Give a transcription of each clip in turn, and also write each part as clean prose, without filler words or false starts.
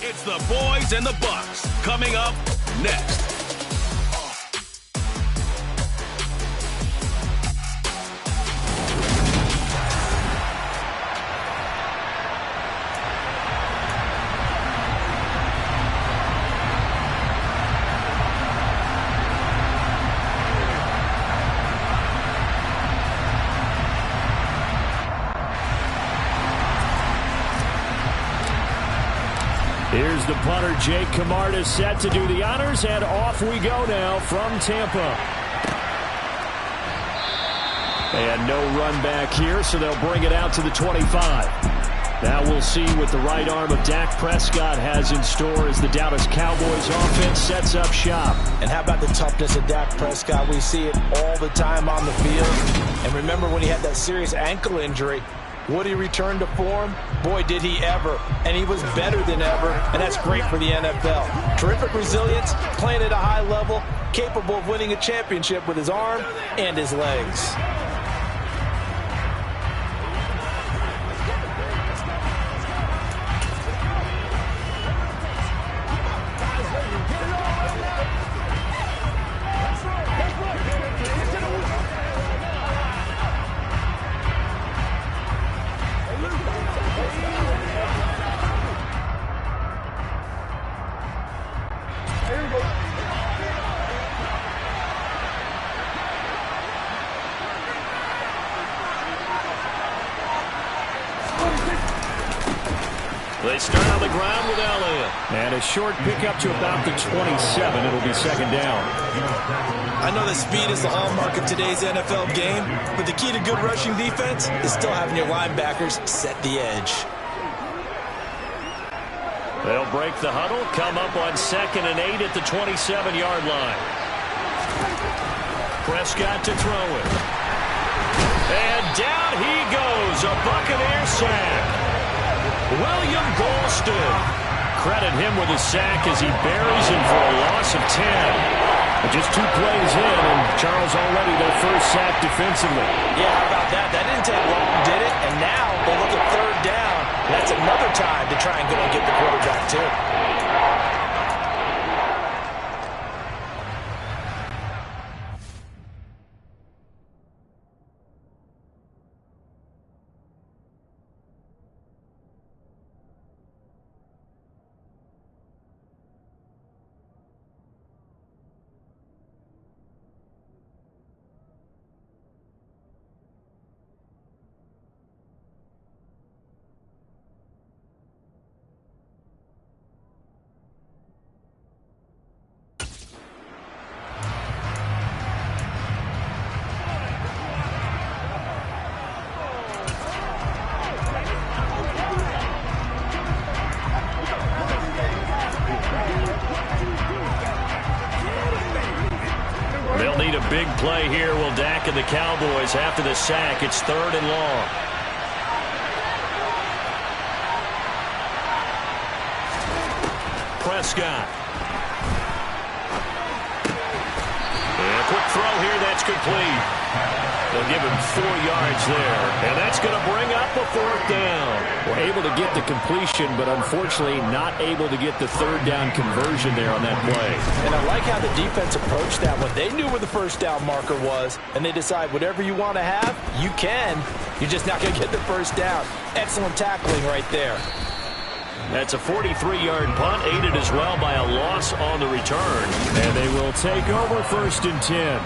It's the boys and the Bucks coming up next. Here's the punter, Jake Camarda, set to do the honors, and off we go now from Tampa. And no run back here, so they'll bring it out to the 25. Now we'll see what the right arm of Dak Prescott has in store as the Dallas Cowboys offense sets up shop. And how about the toughness of Dak Prescott? We see it all the time on the field. And remember when he had that serious ankle injury, would he return to form? Boy, did he ever. And he was better than ever, and that's great for the NFL. Terrific resilience, playing at a high level, capable of winning a championship with his arm and his legs. They start on the ground with Elliott. And a short pickup to about the 27. It'll be second down. I know that speed is the hallmark of today's NFL game, but the key to good rushing defense is still having your linebackers set the edge. They'll break the huddle, come up on 2nd and 8 at the 27-yard line. Prescott to throw it. And down he goes, a Buccaneer sack. William Golston. Credit him with a sack as he buries him for a loss of 10. But just 2 plays in, and Charles already their first sack defensively. Yeah, how about that? That didn't take long, did it? And now they look at 3rd down. That's another time to try and go and get the quarterback, too. They'll need a big play here, will Dak and the Cowboys after the sack. It's 3rd and long. Prescott. And a quick throw here, that's complete. They'll give him 4 yards there, and that's going to bring up a 4th down. We're able to get the completion, but unfortunately not able to get the 3rd down conversion there on that play. And I like how the defense approached that one. They knew where the 1st down marker was, and they decide whatever you want to have, you can. You're just not going to get the 1st down. Excellent tackling right there. That's a 43-yard punt, aided as well by a loss on the return. And they will take over 1st and 10.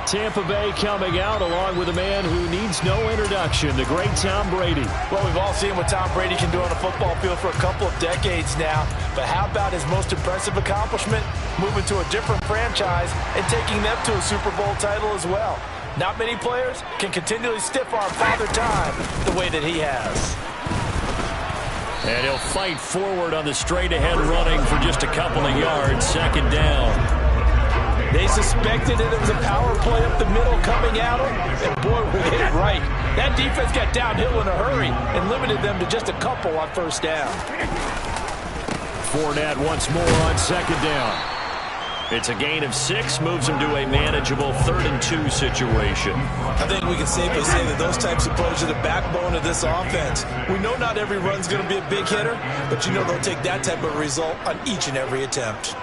Tampa Bay coming out along with a man who needs no introduction, the great Tom Brady. Well, we've all seen what Tom Brady can do on a football field for a couple of decades now. But how about his most impressive accomplishment? Moving to a different franchise and taking them to a Super Bowl title as well. Not many players can continually stiff-arm Father Time the way that he has. And he'll fight forward on the straight-ahead running for just a couple of yards. 2nd down. They suspected that it was a power play up the middle coming at them, and boy, we hit it right. That defense got downhill in a hurry and limited them to just a couple on 1st down. Fournette once more on 2nd down. It's a gain of 6, moves them to a manageable 3rd and 2 situation. I think we can safely say that those types of plays are the backbone of this offense. We know not every run's going to be a big hitter, but you know they'll take that type of result on each and every attempt.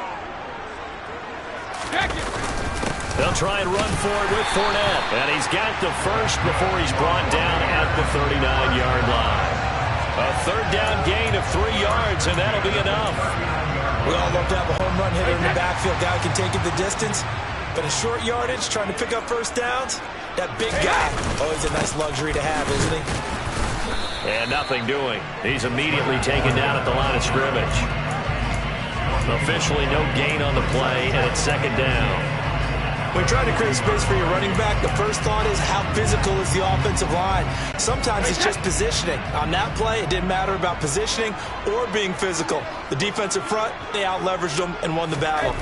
They'll try and run for it with Fournette. And he's got the first before he's brought down at the 39-yard line. A 3rd down gain of 3 yards, and that'll be enough. We all love to have a home run hitter in the backfield. Guy can take it the distance. But a short yardage, trying to pick up first downs, that big guy, always a nice luxury to have, isn't he? And nothing doing. He's immediately taken down at the line of scrimmage. Officially no gain on the play, and it's 2nd down. When you're trying to create space for your running back, the first thought is how physical is the offensive line. Sometimes it's just positioning. On that play, it didn't matter about positioning or being physical. The defensive front, they out-leveraged them and won the battle.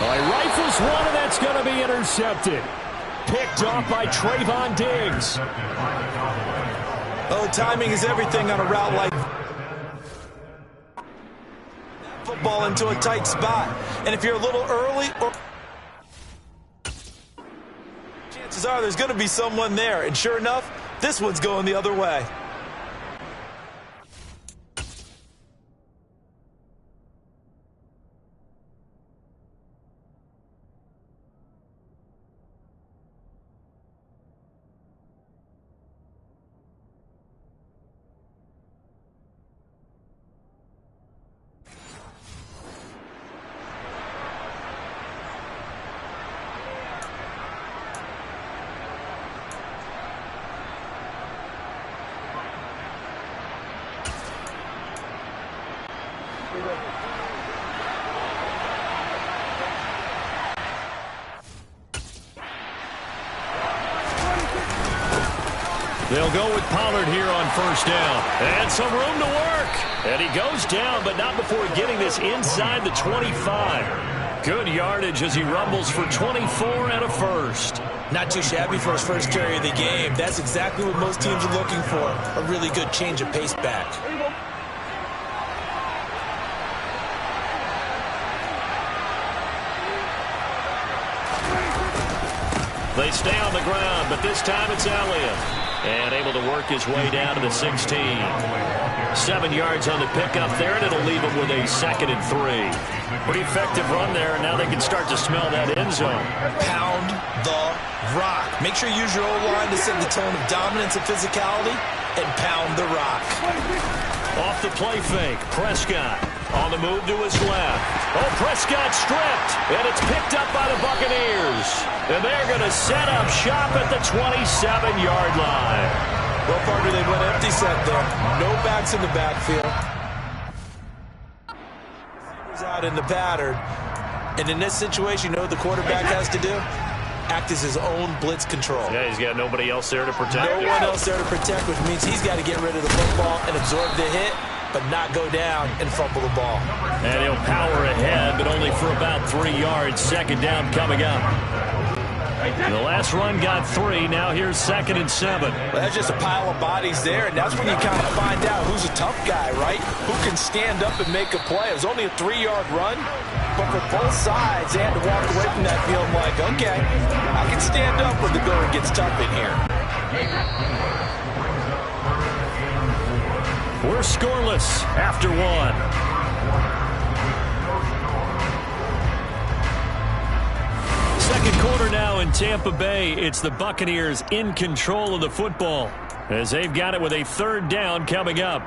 Well, he rifles one, and that's going to be intercepted. Picked off by Trayvon Diggs. Oh, timing is everything on a route like that. Football into a tight spot. And if you're a little early, chances are there's going to be someone there. And sure enough, this one's going the other way. They'll go with Pollard here on 1st down. And some room to work. And he goes down, but not before getting this inside the 25. Good yardage as he rumbles for 24 and a first. Not too shabby for his first carry of the game. That's exactly what most teams are looking for. A really good change of pace back. They stay on the ground, but this time it's Elliott. And able to work his way down to the 16. 7 yards on the pickup there, and it'll leave him with a 2nd and 3. Pretty effective run there, and now they can start to smell that end zone. Pound the rock. Make sure you use your O-line to set the tone of dominance and physicality, and pound the rock. Off the play fake, Prescott on the move to his left. Oh, Prescott stripped, and it's picked up by the Buccaneers. And they're going to set up shop at the 27-yard line. Well, partner, they went empty set there. No backs in the backfield. He's out in the pattern. And in this situation, you know what the quarterback has to do? Act as his own blitz control. Yeah, he's got nobody else there to protect him. No one else there to protect, which means he's got to get rid of the football and absorb the hit, but not go down and fumble the ball. And he'll power ahead, but only for about 3 yards. 2nd down coming up. The last run got 3. Now here's 2nd and 7. Well, that's just a pile of bodies there, and that's when you kind of find out who's a tough guy, right? Who can stand up and make a play. It was only a 3-yard run, but for both sides, they had to walk away from that field like, okay, I can stand up when the going gets tough in here. We're scoreless after 1. Second quarter now in Tampa Bay. It's the Buccaneers in control of the football as they've got it with a 3rd down coming up.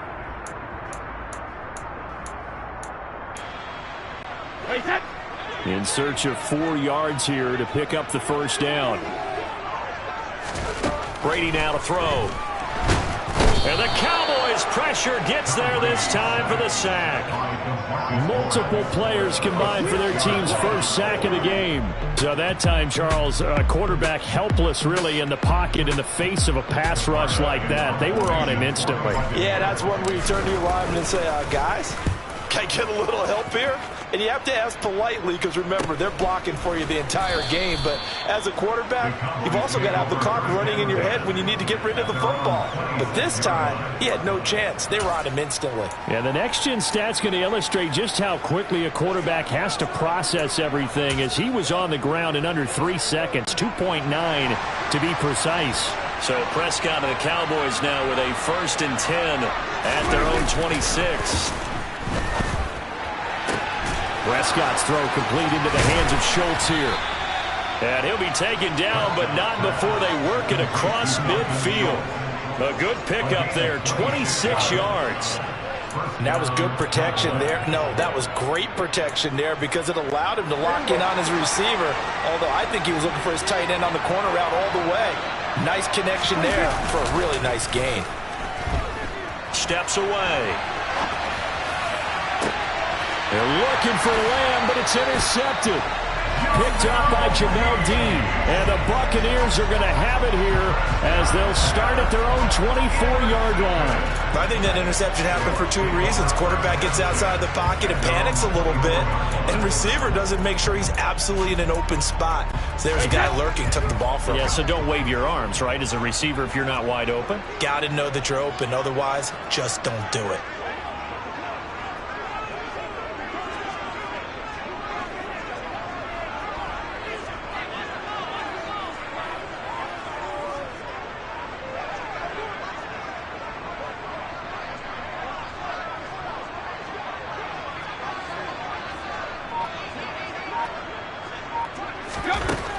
In search of 4 yards here to pick up the 1st down. Brady now to throw. And the Cowboys pressure gets there this time for the sack. Multiple players combined for their team's first sack of the game. So that time, Charles, a quarterback helpless really in the pocket in the face of a pass rush like that. They were on him instantly. Yeah, that's one where you turn to your lineman and say, guys, Can I get a little help here? And you have to ask politely because, remember, they're blocking for you the entire game. But as a quarterback, you've also got to have the clock running in your head when you need to get rid of the football. But this time, he had no chance. They were on him instantly. Yeah, the next-gen stat's going to illustrate just how quickly a quarterback has to process everything, as he was on the ground in under 3 seconds, 2.9 to be precise. So Prescott and the Cowboys now with a 1st and 10 at their own 26. Prescott's throw complete into the hands of Schultz here. And he'll be taken down, but not before they work it across midfield. A good pickup there, 26 yards. And that was good protection there. No, that was great protection there because it allowed him to lock in on his receiver. Although I think he was looking for his tight end on the corner route all the way. Nice connection there for a really nice gain. Steps away. They're looking for Lamb, but it's intercepted. Picked up by Jamel Dean. And the Buccaneers are going to have it here as they'll start at their own 24-yard line. I think that interception happened for 2 reasons. Quarterback gets outside the pocket and panics a little bit. And receiver doesn't make sure he's absolutely in an open spot. So there's a guy lurking, took the ball from him. Yeah, so don't wave your arms, right, as a receiver if you're not wide open. Got to know that you're open. Otherwise, just don't do it.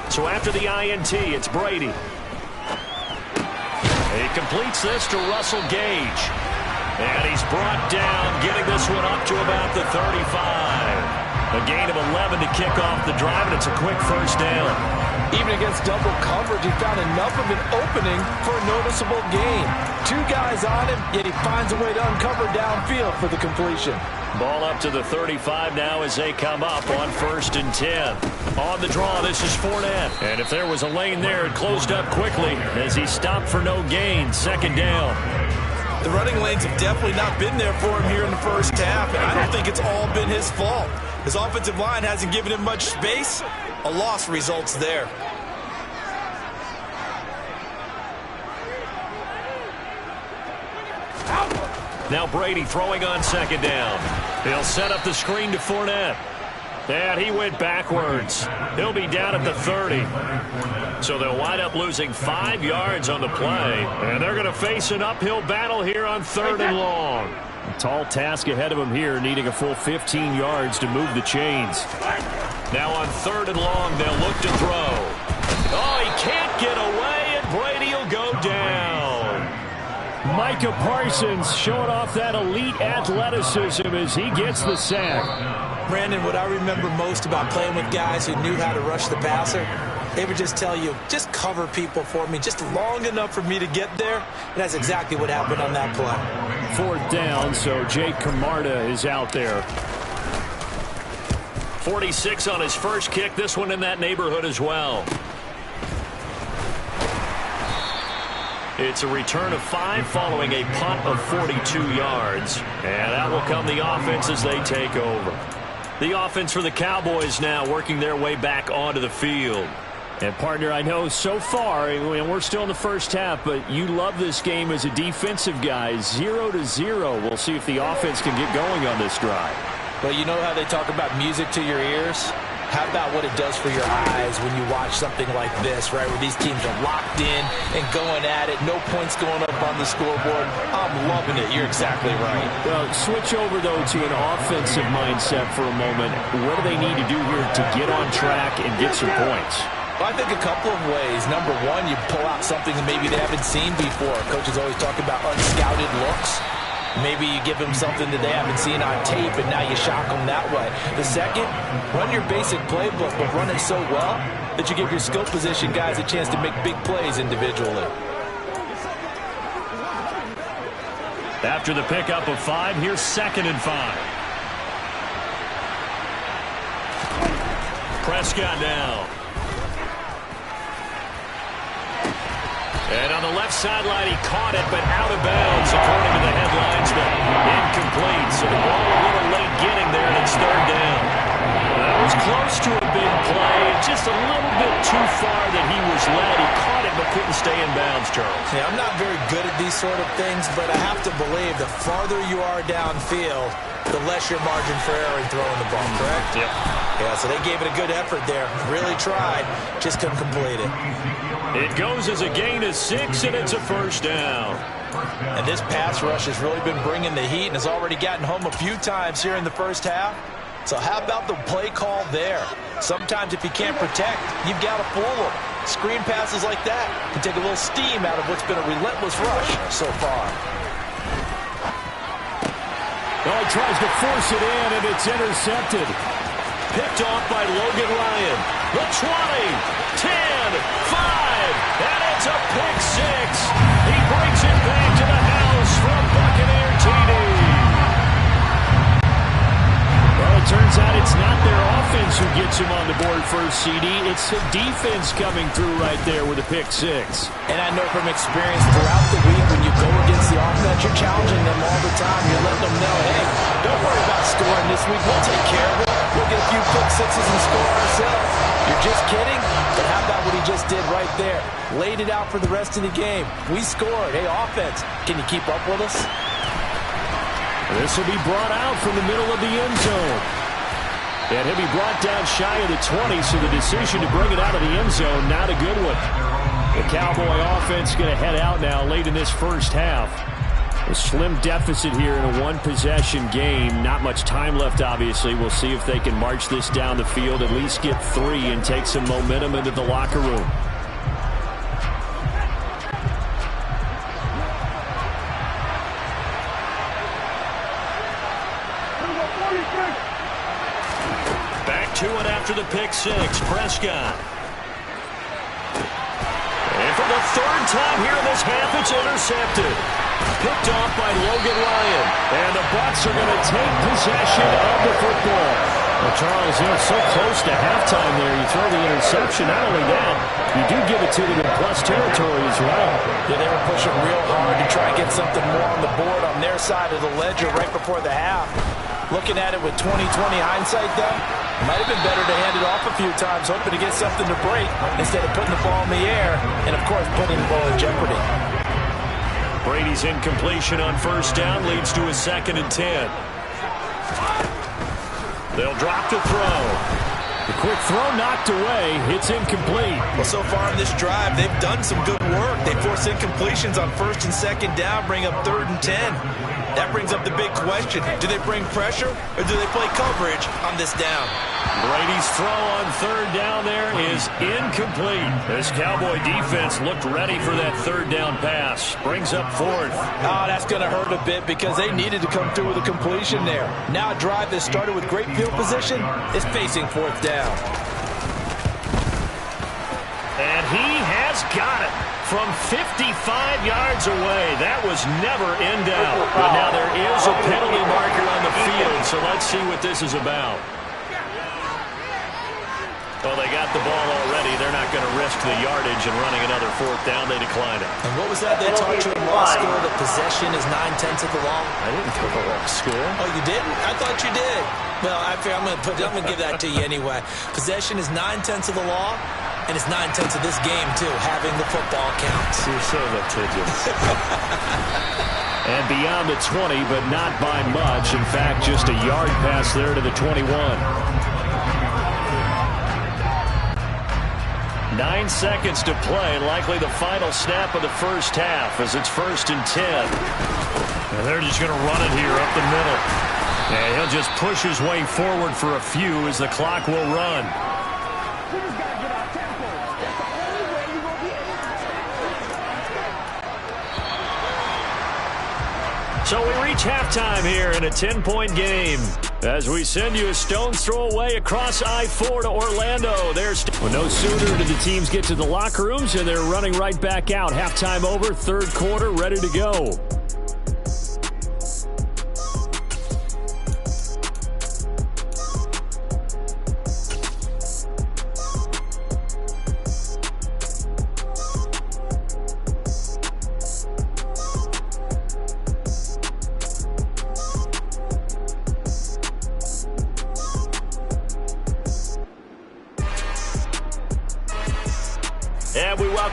So after the INT, it's Brady. He completes this to Russell Gage. And he's brought down, getting this one up to about the 35. A gain of 11 to kick off the drive, and it's a quick 1st down. Even against double coverage, he found enough of an opening for a noticeable gain. 2 guys on him, yet he finds a way to uncover downfield for the completion. Ball up to the 35 now as they come up on 1st and 10. On the draw, this is Fournette. And if there was a lane there, it closed up quickly as he stopped for no gain. 2nd down. The running lanes have definitely not been there for him here in the first half, and I don't think it's all been his fault. His offensive line hasn't given him much space. A loss results there. Now Brady throwing on 2nd down. He'll set up the screen to Fournette. And he went backwards. He'll be down at the 30. So they'll wind up losing 5 yards on the play. And they're going to face an uphill battle here on 3rd and long. A tall task ahead of him here, needing a full 15 yards to move the chains. Now on 3rd and long, they'll look to throw. Oh, he can't get away, and Brady will go down. Micah Parsons showing off that elite athleticism as he gets the sack. Brandon, what I remember most about playing with guys who knew how to rush the passer, they would just tell you, just cover people for me, just long enough for me to get there. And that's exactly what happened on that play. 4th down, so Jake Camarda is out there. 46 on his first kick, this one in that neighborhood as well. It's a return of 5 following a punt of 42 yards. And that will come the offense as they take over. The offense for the Cowboys now working their way back onto the field. And, partner, I know so far, and we're still in the first half, but you love this game as a defensive guy. 0-0. We'll see if the offense can get going on this drive. Well, you know how they talk about music to your ears? How about what it does for your eyes when you watch something like this, right, where these teams are locked in and going at it, no points going up on the scoreboard? I'm loving it. You're exactly right. Well, switch over, though, to an offensive mindset for a moment. What do they need to do here to get on track and get some points? Well, I think a couple of ways. Number one, you pull out something that maybe they haven't seen before. Coaches always talk about unscouted looks. Maybe you give them something that they haven't seen on tape, and now you shock them that way. The second, run your basic playbook, but run it so well that you give your skill position guys a chance to make big plays individually. After the pickup of 5, here's 2nd and 5. Prescott now. And on the left sideline, he caught it, but out of bounds, according to the headlinesman. Incomplete, so the ball a little late getting there, and it's third down. That was close to a big play, just a little bit too far that he was led. He caught it, but couldn't stay in bounds, Charles. Yeah, I'm not very good at these sort of things, but I have to believe the farther you are downfield, the less your margin for error in throwing the ball, correct? Yep. Yeah, so they gave it a good effort there. Really tried, just couldn't complete it. It goes as a gain of 6, and it's a first down. And this pass rush has really been bringing the heat and has already gotten home a few times here in the first half. So how about the play call there? Sometimes if you can't protect, you've got to fool them. Screen passes like that can take a little steam out of what's been a relentless rush so far. Oh, he tries to force it in, and it's intercepted. Picked off by Logan Ryan. The 20, 10, 5, and it's a pick 6. He brings it back to the house from Buccaneer TD. Well, it turns out it's not their offense who gets him on the board first, CD. It's the defense coming through right there with a pick 6. And I know from experience throughout the week when you go against the offense, you're challenging them all the time. You're letting them know, hey, don't worry about scoring this week. We'll take care of it. We'll get a few pick 6s and score ourselves. You're just kidding? But how about what he just did right there? Laid it out for the rest of the game. We scored. Hey, offense, can you keep up with us? This will be brought out from the middle of the end zone. And he'll be brought down shy of the 20, so the decision to bring it out of the end zone, not a good one. The Cowboy offense going to head out now late in this first half. A slim deficit here in a one-possession game. Not much time left, obviously. We'll see if they can march this down the field, at least get 3, and take some momentum into the locker room. Back to it after the pick 6. Prescott. And for the third time here in this half, it's intercepted. Picked off by Logan Ryan. And the Bucs are going to take possession of the football. Well, Charles, so close to halftime there. You throw the interception. Not only that, you do give it to them in plus territory as well. Yeah, they were pushing real hard to try and get something more on the board on their side of the ledger right before the half. Looking at it with 20/20 hindsight, though, it might have been better to hand it off a few times, hoping to get something to break instead of putting the ball in the air and, of course, putting the ball in jeopardy. Brady's incompletion on first down leads to a 2nd and 10. They'll drop to throw. The quick throw knocked away. It's incomplete. Well, so far in this drive, they've done some good work. They force incompletions on 1st and 2nd down, bring up 3rd and 10. That brings up the big question. Do they bring pressure or do they play coverage on this down? Brady's throw on 3rd down there is incomplete. This Cowboy defense looked ready for that 3rd down pass. Brings up 4th. Oh, that's going to hurt a bit because they needed to come through with a completion there. Now a drive that started with great field position is facing 4th down. And he has got it from 55 yards away. That was never in doubt. But now there is a penalty marker on the field, so let's see what this is about. Well, they got the ball already. They're not going to risk the yardage and running another 4th down. They decline it. And what was that they taught you in law school, that possession is 9/10 of the law? I didn't go to law school. Oh, you didn't? I thought you did. Well, I figure I'm going to give that to you anyway. Possession is 9/10 of the law. And it's 9/10 of this game, too, having the football count. You're so litigious. And beyond the 20, but not by much. In fact, just a yard pass there to the 21. 9 seconds to play. Likely the final snap of the first half as it's 1st and 10. And they're just going to run it here up the middle. And he'll just push his way forward for a few as the clock will run. So we reach halftime here in a 10-point game as we send you a stone's throw away across I-4 to Orlando. Well, no sooner do the teams get to the locker rooms and they're running right back out. Halftime over, 3rd quarter, ready to go.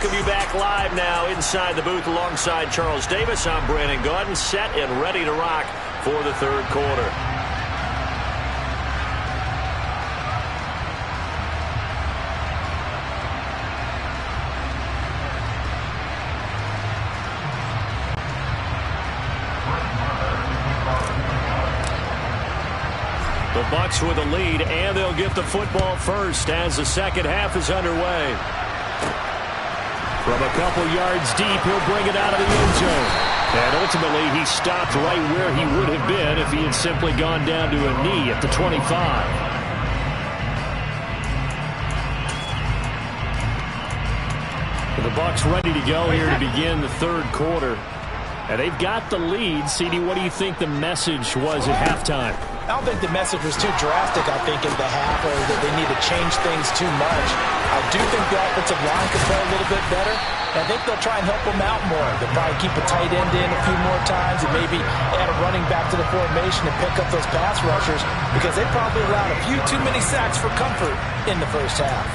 welcome you back live now inside the booth alongside Charles Davis. I'm Brandon Gaudin, set and ready to rock for the third quarter. The Bucks with a lead, and they'll get the football first as the second half is underway. From a couple yards deep, he'll bring it out of the end zone. And ultimately, he stopped right where he would have been if he had simply gone down to a knee at the 25. The Bucks ready to go here to begin the third quarter. And they've got the lead. CD, what do you think the message was at halftime? I don't think the message was too drastic, I think, in the half, or that they need to change things too much. I do think the offensive line could play a little bit better. And I think they'll try and help them out more. They'll probably keep a tight end in a few more times and maybe add a running back to the formation and pick up those pass rushers, because they probably allowed a few too many sacks for comfort in the first half.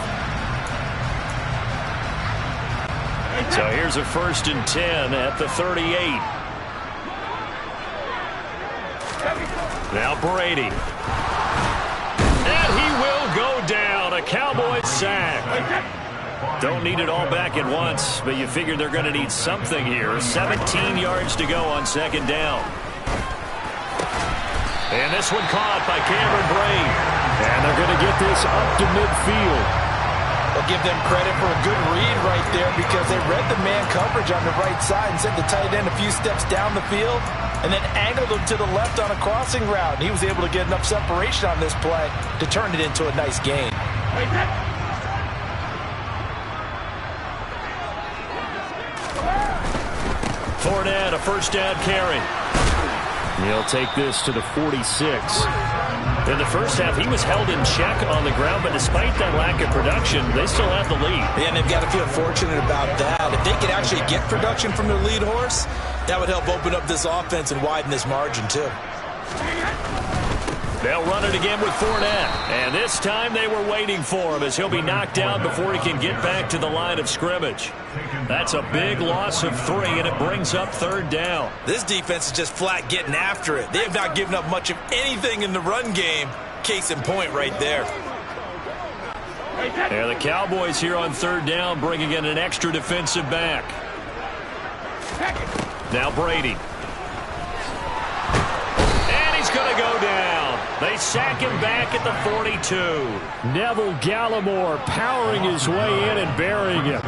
So here's a 1st and 10 at the 38. Now Brady. And he will go down. A Cowboys sack. Don't need it all back at once, but you figure they're going to need something here. 17 yards to go on second down. And this one caught by Cameron Brate. And they're going to get this up to midfield. I'll give them credit for a good read right there, because they read the man coverage on the right side and sent the tight end a few steps down the field and then angled him to the left on a crossing route. And he was able to get enough separation on this play to turn it into a nice gain. Fournette, a first down carry. He'll take this to the 46. In the first half, he was held in check on the ground, but despite that lack of production, they still have the lead. Yeah, and they've got to feel fortunate about that. If they could actually get production from their lead horse, that would help open up this offense and widen this margin, too. They'll run it again with Fournette. And this time they were waiting for him, as he'll be knocked down before he can get back to the line of scrimmage. That's a big loss of 3, and it brings up third down. This defense is just flat getting after it. They have not given up much of anything in the run game. Case in point right there. And the Cowboys here on third down, bringing in an extra defensive back. Now Brady. And he's going to go down. They sack him back at the 42. Neville Gallimore powering his way in and burying him.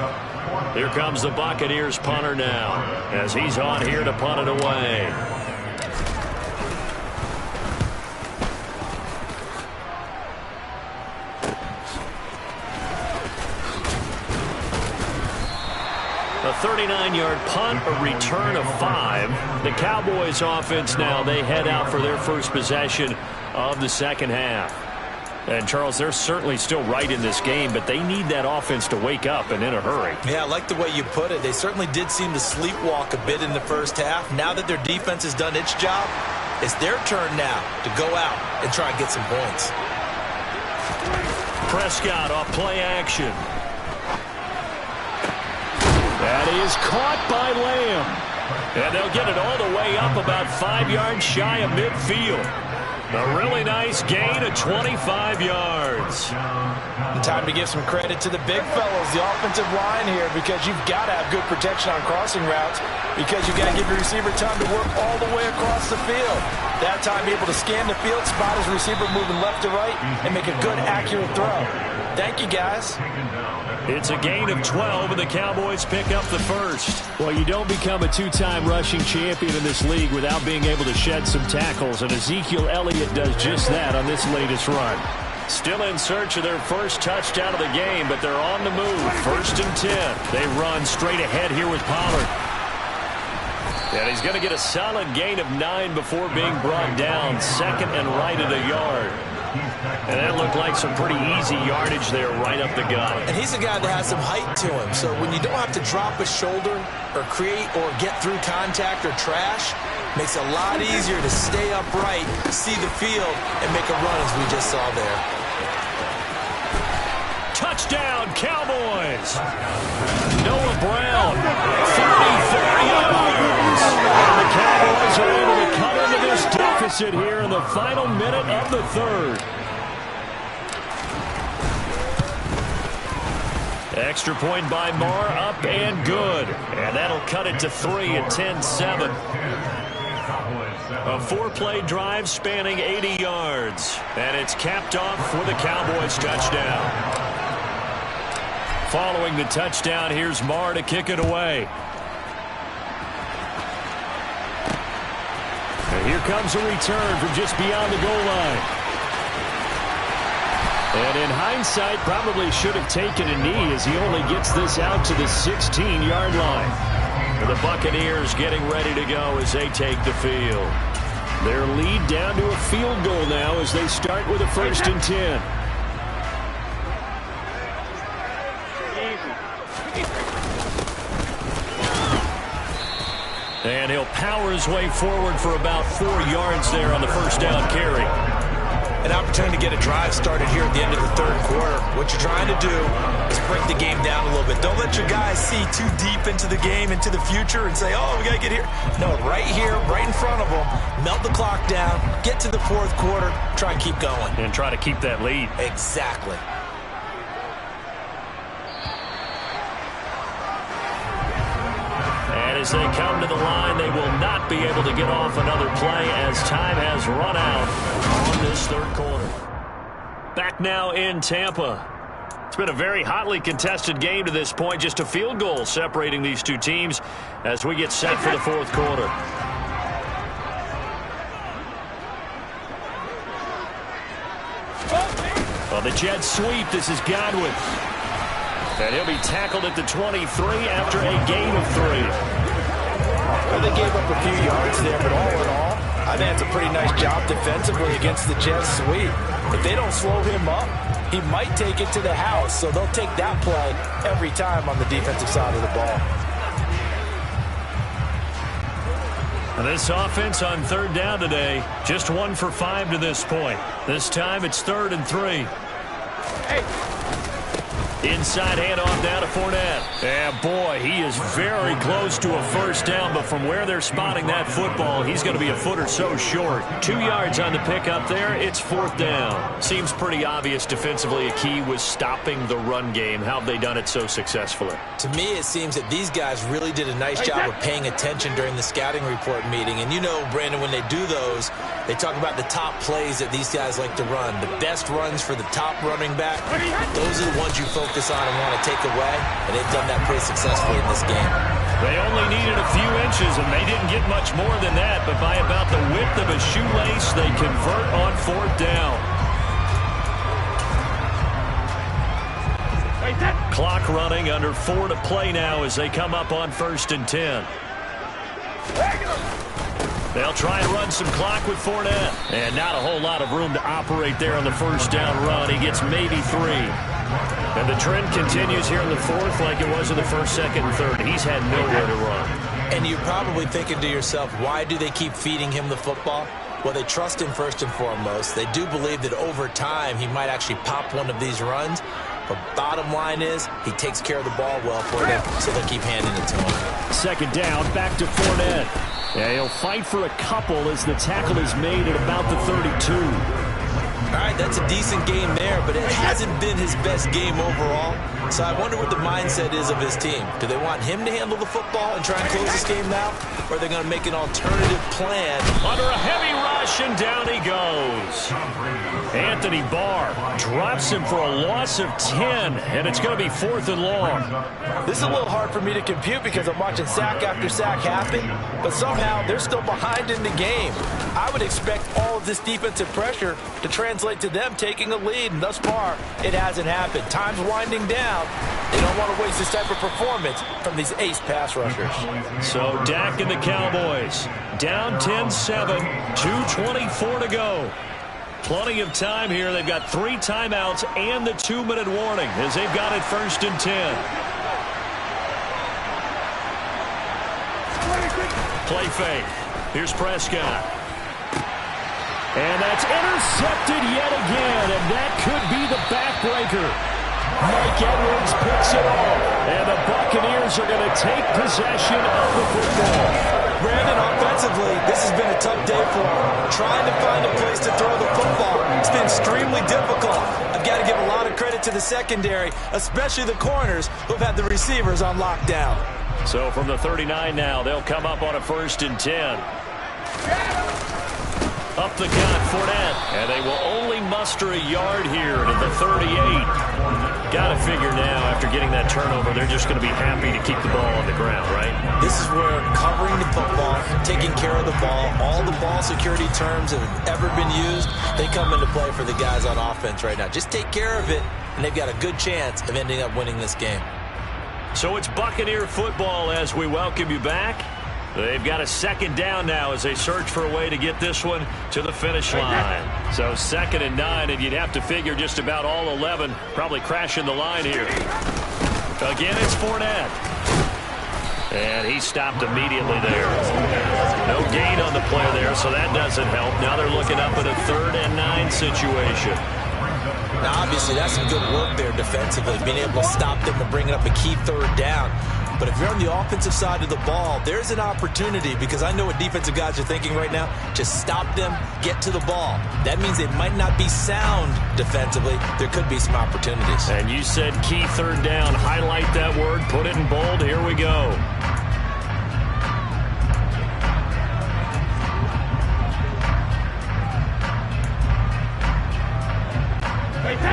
Here comes the Buccaneers punter now, as he's on here to punt it away. A 39-yard punt, a return of 5. The Cowboys offense now, they head out for their first possession of the second half. And, Charles, they're certainly still right in this game, but they need that offense to wake up and in a hurry. Yeah, I like the way you put it. They certainly did seem to sleepwalk a bit in the first half. Now that their defense has done its job, it's their turn now to go out and try and get some points. Prescott off play action. That is caught by Lamb. And they'll get it all the way up about 5 yards shy of midfield. A really nice gain of 25 yards. Time to give some credit to the big fellows, the offensive line here, because you've got to have good protection on crossing routes, because you've got to give your receiver time to work all the way across the field. That time able to scan the field, spot his receiver moving left to right, and make a good, accurate throw. Thank you, guys. It's a gain of 12, and the Cowboys pick up the first. Well, you don't become a 2-time rushing champion in this league without being able to shed some tackles, and Ezekiel Elliott does just that on this latest run. Still in search of their first touchdown of the game, but they're on the move. 1st and 10. They run straight ahead here with Pollard. And he's going to get a solid gain of 9 before being brought down. 2nd and right at a yard. And that looked like some pretty easy yardage there right up the gut. And he's a guy that has some height to him. So when you don't have to drop a shoulder or create or get through contact or trash, makes it a lot easier to stay upright, see the field, and make a run as we just saw there. Touchdown, Cowboys. Noah Brown, 33 yards. And the Cowboys are able to cut into this deficit here in the final minute of the third. Extra point by Marr, up and good. And that'll cut it to 3 at 10-7. A 4-play drive spanning 80 yards. And it's capped off with a Cowboys touchdown. Following the touchdown, here's Marr to kick it away. And here comes a return from just beyond the goal line. And in hindsight, probably should have taken a knee as he only gets this out to the 16-yard line. And the Buccaneers getting ready to go as they take the field. Their lead down to a field goal now as they start with a 1st and 10. And he'll power his way forward for about 4 yards there on the first down carry. An opportunity to get a drive started here at the end of the third quarter. What you're trying to do is break the game down a little bit. Don't let your guys see too deep into the game, into the future, and say, oh, we got to get here. No, right here, right in front of them, melt the clock down, get to the fourth quarter, try and keep going. And try to keep that lead. Exactly. And as they come to the line, they will not be able to get off another play as time has run out on this third quarter. Back now in Tampa. It's been a very hotly contested game to this point. Just a field goal separating these two teams as we get set for the fourth quarter. Well, the jet sweep. This is Godwin. And he'll be tackled at the 23 after a gain of 3. Well, they gave up a few yards there, but all in all, I think it's a pretty nice job defensively against the jet sweep. If they don't slow him up, he might take it to the house, so they'll take that play every time on the defensive side of the ball. And this offense on third down today, just 1 for 5 to this point. This time it's 3rd and 3. Hey. Inside handoff down to Fournette. And boy, he is very close to a first down, but from where they're spotting that football, he's going to be a foot or so short. 2 yards on the pickup there. It's 4th down. Seems pretty obvious defensively a key was stopping the run game. How have they done it so successfully? To me, it seems that these guys really did a nice job of paying attention during the scouting report meeting. And you know, Brandon, when they do those, they talk about the top plays that these guys like to run. The best runs for the top running back, those are the ones you focus on and want to take away, and they've done that pretty successfully in this game. They only needed a few inches, and they didn't get much more than that, but by about the width of a shoelace, they convert on 4th down. Clock running, under 4 to play now as they come up on 1st and 10. They'll try and run some clock with Fournette. And not a whole lot of room to operate there on the first down run. He gets maybe 3. And the trend continues here in the fourth like it was in the first, second, and third. He's had nowhere to run. And you're probably thinking to yourself, why do they keep feeding him the football? Well, they trust him first and foremost. They do believe that over time he might actually pop one of these runs. But bottom line is he takes care of the ball well for them, so they'll keep handing it to him. Second down, back to Fournette. Yeah, he'll fight for a couple as the tackle is made at about the 32. All right, that's a decent game there, but it hasn't been his best game overall. So I wonder what the mindset is of his team. Do they want him to handle the football and try and close this game now? Or are they going to make an alternative plan? Under a heavy rush, and down he goes. Anthony Barr drops him for a loss of 10, and it's going to be 4th and long. This is a little hard for me to compute because I'm watching sack after sack happen, but somehow they're still behind in the game. I would expect all of this defensive pressure to translate to them taking a lead, and thus far, it hasn't happened. Time's winding down. They don't want to waste this type of performance from these ace pass rushers. So Dak and the Cowboys down 10-7, 2:24 to go. Plenty of time here. They've got 3 timeouts and the 2-minute warning as they've got it 1st and 10. Play fake. Here's Prescott. And that's intercepted yet again, and that could be the backbreaker. Mike Edwards picks it off. And the Buccaneers are going to take possession of the football. Brandon, offensively, this has been a tough day for him. Trying to find a place to throw the football. It's been extremely difficult. I've got to give a lot of credit to the secondary, especially the corners who've had the receivers on lockdown. So from the 39 now, they'll come up on a 1st and 10. Up the gut, Fournette. And they will only muster a yard here to the 38. Got to figure now, after getting that turnover, they're just going to be happy to keep the ball on the ground, right? This is where covering the football, taking care of the ball, all the ball security terms that have ever been used, they come into play for the guys on offense right now. Just take care of it, and they've got a good chance of ending up winning this game. So it's Buccaneer football as we welcome you back. They've got a 2nd down now as they search for a way to get this one to the finish line. So 2nd and 9, and you'd have to figure just about all 11 probably crashing the line here. Again, it's Fournette. And he stopped immediately there. No gain on the play there, so that doesn't help. Now they're looking up at a 3rd and 9 situation. Now, obviously, that's some good work there defensively, being able to stop them and bring up a key 3rd down. But if you're on the offensive side of the ball, there's an opportunity, because I know what defensive guys are thinking right now. Just stop them, get to the ball. That means they might not be sound defensively. There could be some opportunities. And you said key 3rd down. Highlight that word. Put it in bold. Here we go.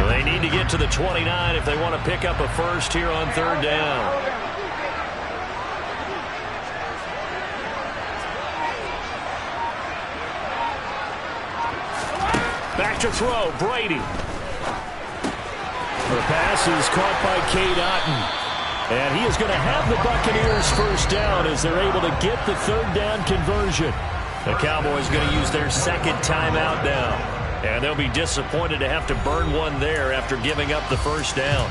They need to get to the 29 if they want to pick up a 1st here on 3rd down. Back to throw, Brady. The pass is caught by Cade Otton. And he is going to have the Buccaneers 1st down as they're able to get the 3rd down conversion. The Cowboys going to use their 2nd timeout now. And they'll be disappointed to have to burn one there after giving up the 1st down.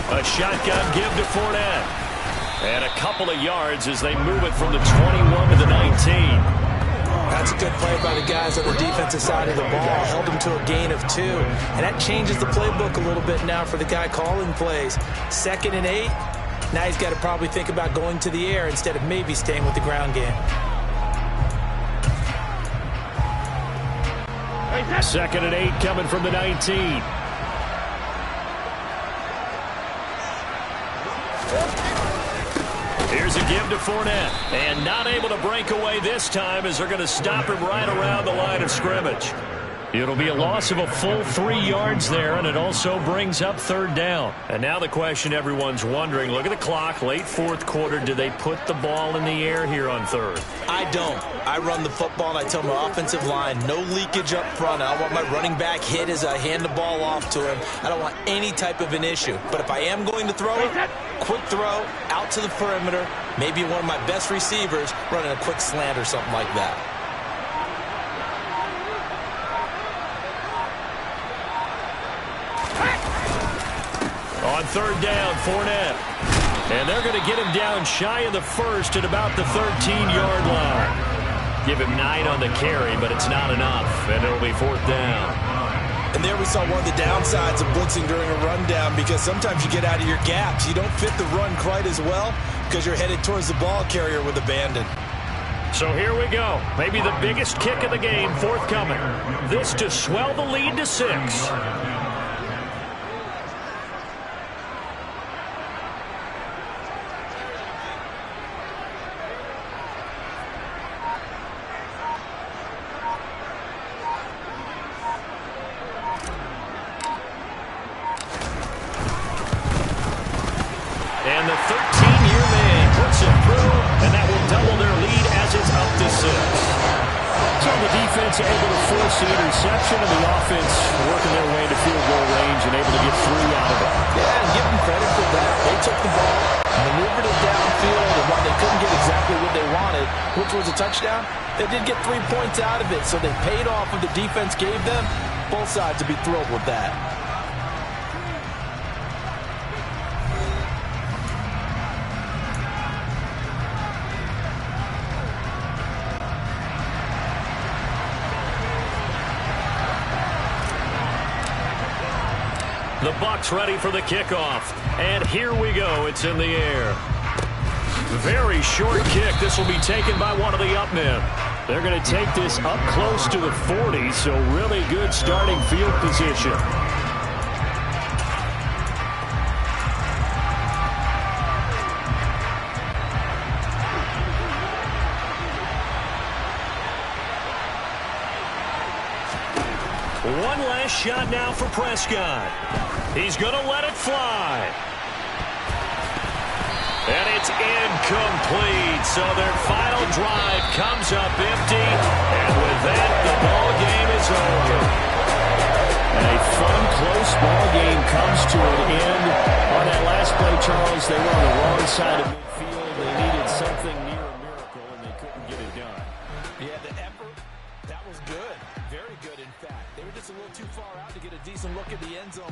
A shotgun give to Fournette. And a couple of yards as they move it from the 21 to the 19. That's a good play by the guys on the defensive side of the ball. Held them to a gain of 2. And that changes the playbook a little bit now for the guy calling plays. 2nd and 8. Now he's got to probably think about going to the air instead of maybe staying with the ground game. 2nd and 8 coming from the 19. Here's a give to Fournette. And not able to break away this time as they're going to stop him right around the line of scrimmage. It'll be a loss of a full 3 yards there, and it also brings up 3rd down. And now the question everyone's wondering, look at the clock, late 4th quarter, do they put the ball in the air here on 3rd? I don't. I run the football, and I tell my offensive line, no leakage up front. I don't want my running back hit as I hand the ball off to him. I don't want any type of an issue. But if I am going to throw it, quick throw, out to the perimeter, maybe one of my best receivers running a quick slant or something like that. On 3rd down, Fournette. And they're going to get him down shy of the 1st at about the 13-yard line. Give him 9 on the carry, but it's not enough, and it'll be 4th down. And there we saw one of the downsides of blitzing during a rundown, because sometimes you get out of your gaps. You don't fit the run quite as well because you're headed towards the ball carrier with abandon. So here we go. Maybe the biggest kick of the game forthcoming. This to swell the lead to 6. And the 13-year man puts it through, and that will double their lead as it's up to 6. So the defense able to force the interception, and the offense working their way to field goal range and able to get 3 out of it. Yeah, and give them credit for that. They took the ball, maneuvered it downfield, and while they couldn't get exactly what they wanted, which was a touchdown, they did get 3 points out of it, so they paid off what the defense gave them. Both sides would be thrilled with that. The Bucs ready for the kickoff. And here we go. It's in the air. Very short kick. This will be taken by one of the up men. They're going to take this up close to the 40, so really good starting field position. One last shot now for Prescott. He's going to let it fly. And it's incomplete. So their final drive comes up empty. And with that, the ball game is over. And a fun, close ball game comes to an end. On that last play, Charles, they were on the wrong side of midfield. They needed something near a miracle, and they couldn't get it done. Yeah, the effort, that was good. Very good, in fact. They were just a little too far out to get a decent look at the end zone.